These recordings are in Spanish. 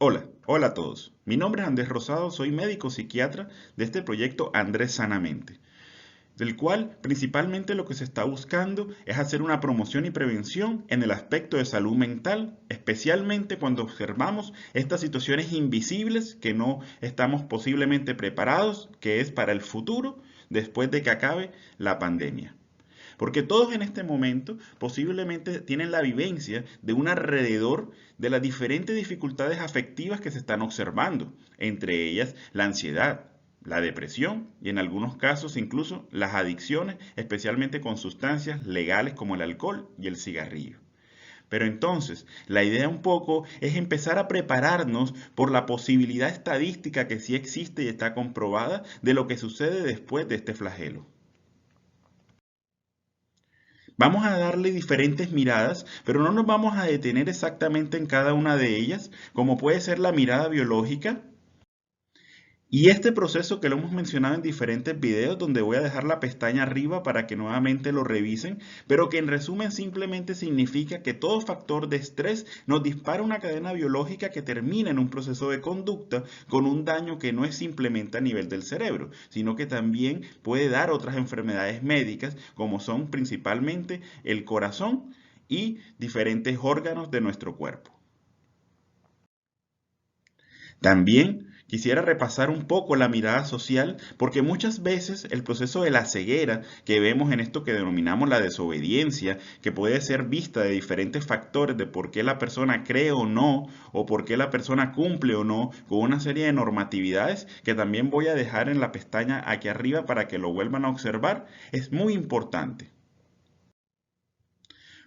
Hola a todos. Mi nombre es Andrés Rosado, soy médico psiquiatra de este proyecto Andrés Sanamente, del cual principalmente lo que se está buscando es hacer una promoción y prevención en el aspecto de salud mental, especialmente cuando observamos estas situaciones invisibles que no estamos posiblemente preparados, que es para el futuro después de que acabe la pandemia. Porque todos en este momento posiblemente tienen la vivencia de un alrededor de las diferentes dificultades afectivas que se están observando, entre ellas la ansiedad, la depresión y en algunos casos incluso las adicciones, especialmente con sustancias legales como el alcohol y el cigarrillo. Pero entonces, la idea un poco es empezar a prepararnos por la posibilidad estadística que sí existe y está comprobada de lo que sucede después de este flagelo. Vamos a darle diferentes miradas, pero no nos vamos a detener exactamente en cada una de ellas, como puede ser la mirada biológica. Y este proceso que lo hemos mencionado en diferentes videos, donde voy a dejar la pestaña arriba para que nuevamente lo revisen, pero que en resumen simplemente significa que todo factor de estrés nos dispara una cadena biológica que termina en un proceso de conducta con un daño que no es simplemente a nivel del cerebro, sino que también puede dar otras enfermedades médicas, como son principalmente el corazón y diferentes órganos de nuestro cuerpo. También quisiera repasar un poco la mirada social, porque muchas veces el proceso de la ceguera que vemos en esto que denominamos la desobediencia, que puede ser vista de diferentes factores de por qué la persona cree o no, o por qué la persona cumple o no, con una serie de normatividades que también voy a dejar en la pestaña aquí arriba para que lo vuelvan a observar, es muy importante.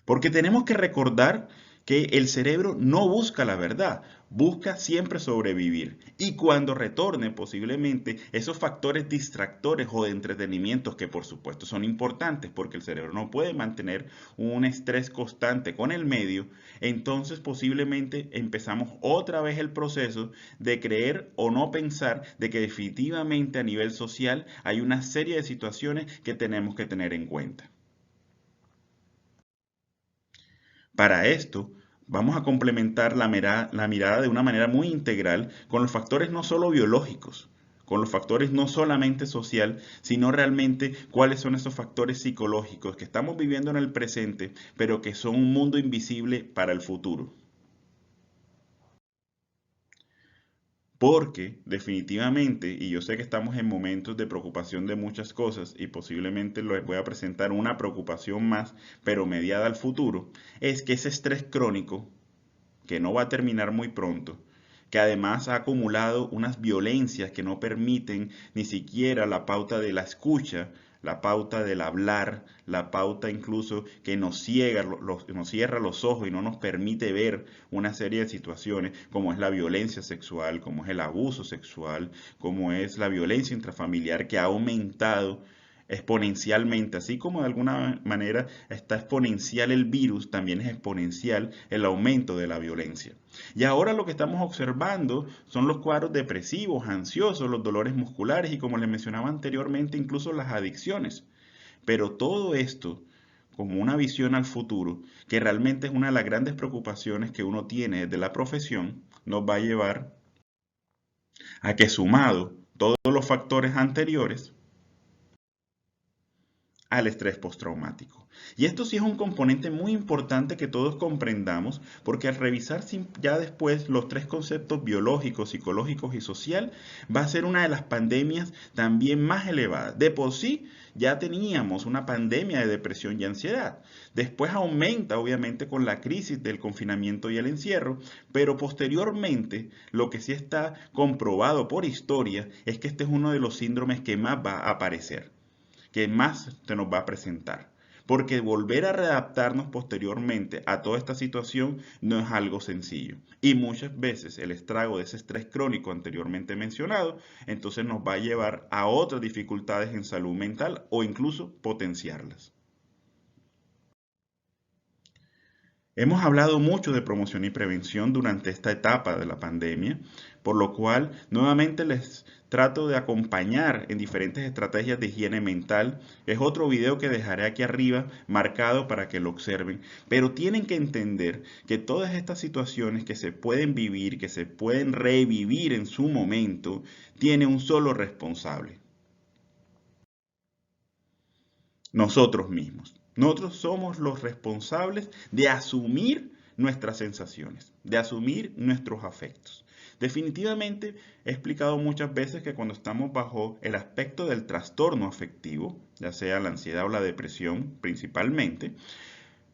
Porque tenemos que recordar que el cerebro no busca la verdad, busca siempre sobrevivir. Y cuando retorne posiblemente esos factores distractores o de entretenimientos que por supuesto son importantes porque el cerebro no puede mantener un estrés constante con el medio, entonces posiblemente empezamos otra vez el proceso de creer o no pensar de que definitivamente a nivel social hay una serie de situaciones que tenemos que tener en cuenta. Para esto, vamos a complementar la mirada de una manera muy integral con los factores no solo biológicos, con los factores no solamente social, sino realmente cuáles son esos factores psicológicos que estamos viviendo en el presente, pero que son un mundo invisible para el futuro. Porque definitivamente, y yo sé que estamos en momentos de preocupación de muchas cosas y posiblemente les voy a presentar una preocupación más, pero mediada al futuro, es que ese estrés crónico que no va a terminar muy pronto, que además ha acumulado unas violencias que no permiten ni siquiera la pauta de la escucha, la pauta del hablar, la pauta incluso que nos ciega, nos cierra los ojos y no nos permite ver una serie de situaciones como es la violencia sexual, como es el abuso sexual, como es la violencia intrafamiliar que ha aumentado exponencialmente, así como de alguna manera está exponencial el virus, también es exponencial el aumento de la violencia. Y ahora lo que estamos observando son los cuadros depresivos, ansiosos, los dolores musculares y como les mencionaba anteriormente, incluso las adicciones. Pero todo esto como una visión al futuro, que realmente es una de las grandes preocupaciones que uno tiene desde la profesión, nos va a llevar a que sumado todos los factores anteriores, al estrés postraumático. Y esto sí es un componente muy importante que todos comprendamos, porque al revisar ya después los tres conceptos biológicos, psicológicos y social, va a ser una de las pandemias también más elevadas. De por sí ya teníamos una pandemia de depresión y ansiedad. Después aumenta obviamente con la crisis del confinamiento y el encierro, pero posteriormente lo que sí está comprobado por historia es que este es uno de los síndromes que más va a aparecer, que más se nos va a presentar. Porque volver a readaptarnos posteriormente a toda esta situación no es algo sencillo. Y muchas veces el estrago de ese estrés crónico anteriormente mencionado, entonces nos va a llevar a otras dificultades en salud mental o incluso potenciarlas. Hemos hablado mucho de promoción y prevención durante esta etapa de la pandemia, por lo cual nuevamente les trato de acompañar en diferentes estrategias de higiene mental. Es otro video que dejaré aquí arriba marcado para que lo observen, pero tienen que entender que todas estas situaciones que se pueden vivir, que se pueden revivir en su momento, tiene un solo responsable: nosotros mismos. Nosotros somos los responsables de asumir nuestras sensaciones, de asumir nuestros afectos. Definitivamente he explicado muchas veces que cuando estamos bajo el aspecto del trastorno afectivo, ya sea la ansiedad o la depresión principalmente,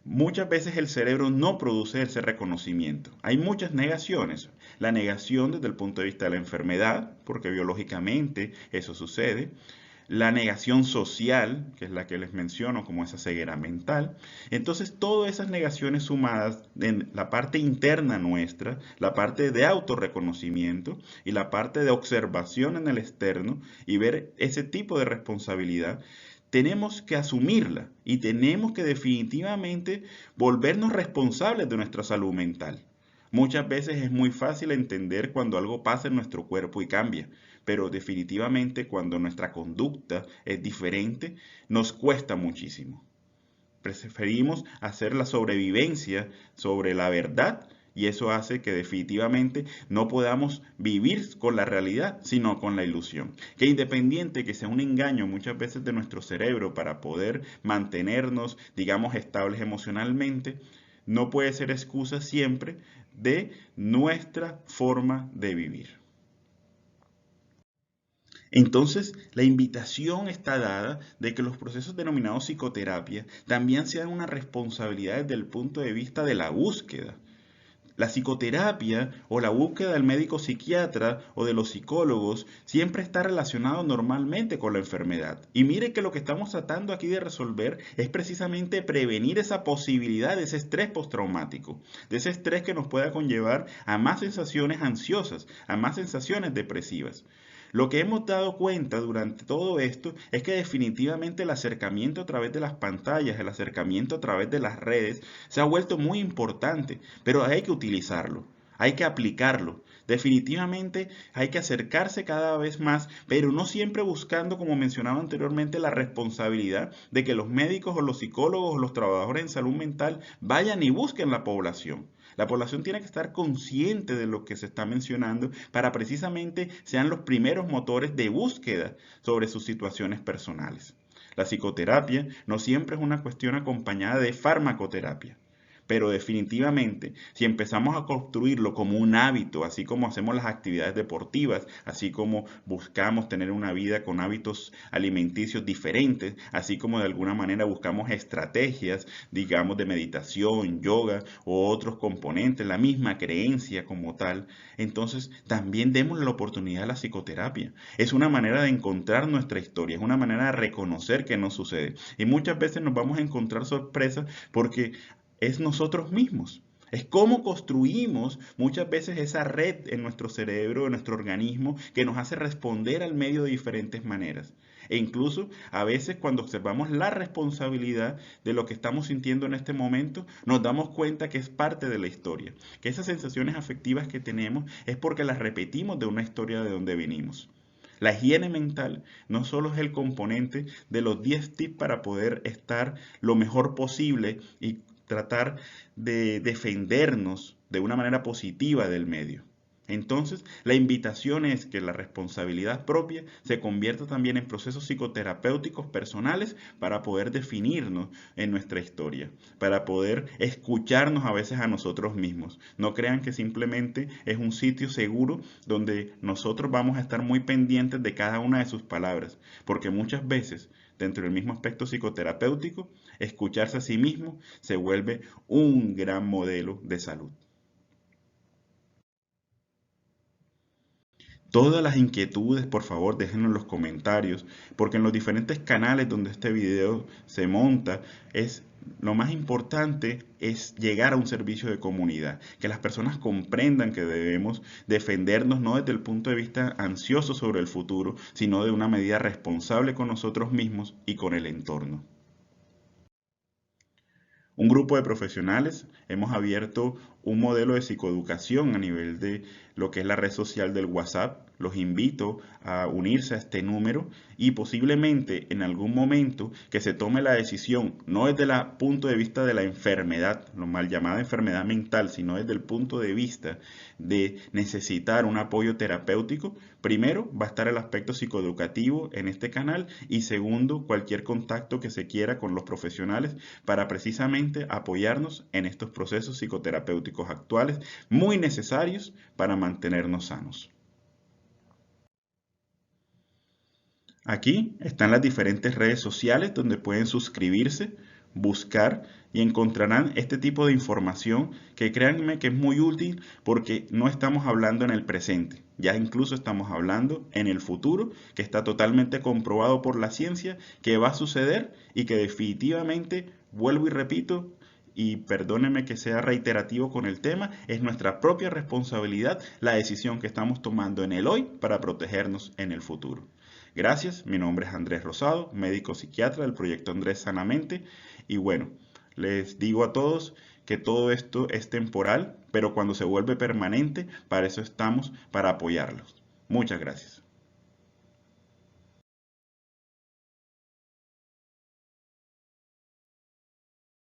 muchas veces el cerebro no produce ese reconocimiento. Hay muchas negaciones. La negación desde el punto de vista de la enfermedad, porque biológicamente eso sucede. La negación social, que es la que les menciono como esa ceguera mental. Entonces, todas esas negaciones sumadas en la parte interna nuestra, la parte de autorreconocimiento y la parte de observación en el externo y ver ese tipo de responsabilidad, tenemos que asumirla y tenemos que definitivamente volvernos responsables de nuestra salud mental. Muchas veces es muy fácil entender cuando algo pasa en nuestro cuerpo y cambia, pero definitivamente cuando nuestra conducta es diferente, nos cuesta muchísimo. Preferimos hacer la sobrevivencia sobre la verdad y eso hace que definitivamente no podamos vivir con la realidad, sino con la ilusión. Que independiente que sea un engaño muchas veces de nuestro cerebro para poder mantenernos, digamos, estables emocionalmente, no puede ser excusa siempre de nuestra forma de vivir. Entonces, la invitación está dada de que los procesos denominados psicoterapia también sean una responsabilidad desde el punto de vista de la búsqueda. La psicoterapia o la búsqueda del médico psiquiatra o de los psicólogos siempre está relacionado normalmente con la enfermedad. Y mire que lo que estamos tratando aquí de resolver es precisamente prevenir esa posibilidad de ese estrés postraumático, de ese estrés que nos pueda conllevar a más sensaciones ansiosas, a más sensaciones depresivas. Lo que hemos dado cuenta durante todo esto es que definitivamente el acercamiento a través de las pantallas, el acercamiento a través de las redes, se ha vuelto muy importante, pero hay que utilizarlo, hay que aplicarlo. Definitivamente hay que acercarse cada vez más, pero no siempre buscando, como mencionaba anteriormente, la responsabilidad de que los médicos o los psicólogos o los trabajadores en salud mental vayan y busquen la población. La población tiene que estar consciente de lo que se está mencionando para precisamente sean los primeros motores de búsqueda sobre sus situaciones personales. La psicoterapia no siempre es una cuestión acompañada de farmacoterapia. Pero definitivamente, si empezamos a construirlo como un hábito, así como hacemos las actividades deportivas, así como buscamos tener una vida con hábitos alimenticios diferentes, así como de alguna manera buscamos estrategias, digamos, de meditación, yoga o otros componentes, la misma creencia como tal, entonces también demos la oportunidad a la psicoterapia. Es una manera de encontrar nuestra historia, es una manera de reconocer qué nos sucede. Y muchas veces nos vamos a encontrar sorpresas porque es nosotros mismos. Es cómo construimos muchas veces esa red en nuestro cerebro, en nuestro organismo, que nos hace responder al medio de diferentes maneras. E incluso a veces cuando observamos la responsabilidad de lo que estamos sintiendo en este momento, nos damos cuenta que es parte de la historia, que esas sensaciones afectivas que tenemos es porque las repetimos de una historia de donde venimos. La higiene mental no solo es el componente de los 10 tips para poder estar lo mejor posible y tratar de defendernos de una manera positiva del medio. Entonces, la invitación es que la responsabilidad propia se convierta también en procesos psicoterapéuticos personales para poder definirnos en nuestra historia, para poder escucharnos a veces a nosotros mismos. No crean que simplemente es un sitio seguro donde nosotros vamos a estar muy pendientes de cada una de sus palabras, porque muchas veces, dentro del mismo aspecto psicoterapéutico, escucharse a sí mismo se vuelve un gran modelo de salud. Todas las inquietudes, por favor, déjenlo en los comentarios, porque en los diferentes canales donde este video se monta, lo más importante es llegar a un servicio de comunidad, que las personas comprendan que debemos defendernos no desde el punto de vista ansioso sobre el futuro, sino de una medida responsable con nosotros mismos y con el entorno. Un grupo de profesionales hemos abierto un modelo de psicoeducación a nivel de lo que es la red social del WhatsApp. Los invito a unirse a este número y posiblemente en algún momento que se tome la decisión, no desde el punto de vista de la enfermedad, lo mal llamada enfermedad mental, sino desde el punto de vista de necesitar un apoyo terapéutico. Primero va a estar el aspecto psicoeducativo en este canal y segundo, cualquier contacto que se quiera con los profesionales para precisamente apoyarnos en estos procesos psicoterapéuticos actuales muy necesarios para mantenernos sanos. Aquí están las diferentes redes sociales donde pueden suscribirse, buscar y encontrarán este tipo de información que créanme que es muy útil porque no estamos hablando en el presente, ya incluso estamos hablando en el futuro que está totalmente comprobado por la ciencia que va a suceder y que definitivamente, vuelvo y repito, y perdóneme que sea reiterativo con el tema, es nuestra propia responsabilidad la decisión que estamos tomando en el hoy para protegernos en el futuro. Gracias, mi nombre es Andrés Rosado, médico psiquiatra del proyecto Andrés Sanamente y bueno, les digo a todos que todo esto es temporal, pero cuando se vuelve permanente, para eso estamos, para apoyarlos. Muchas gracias.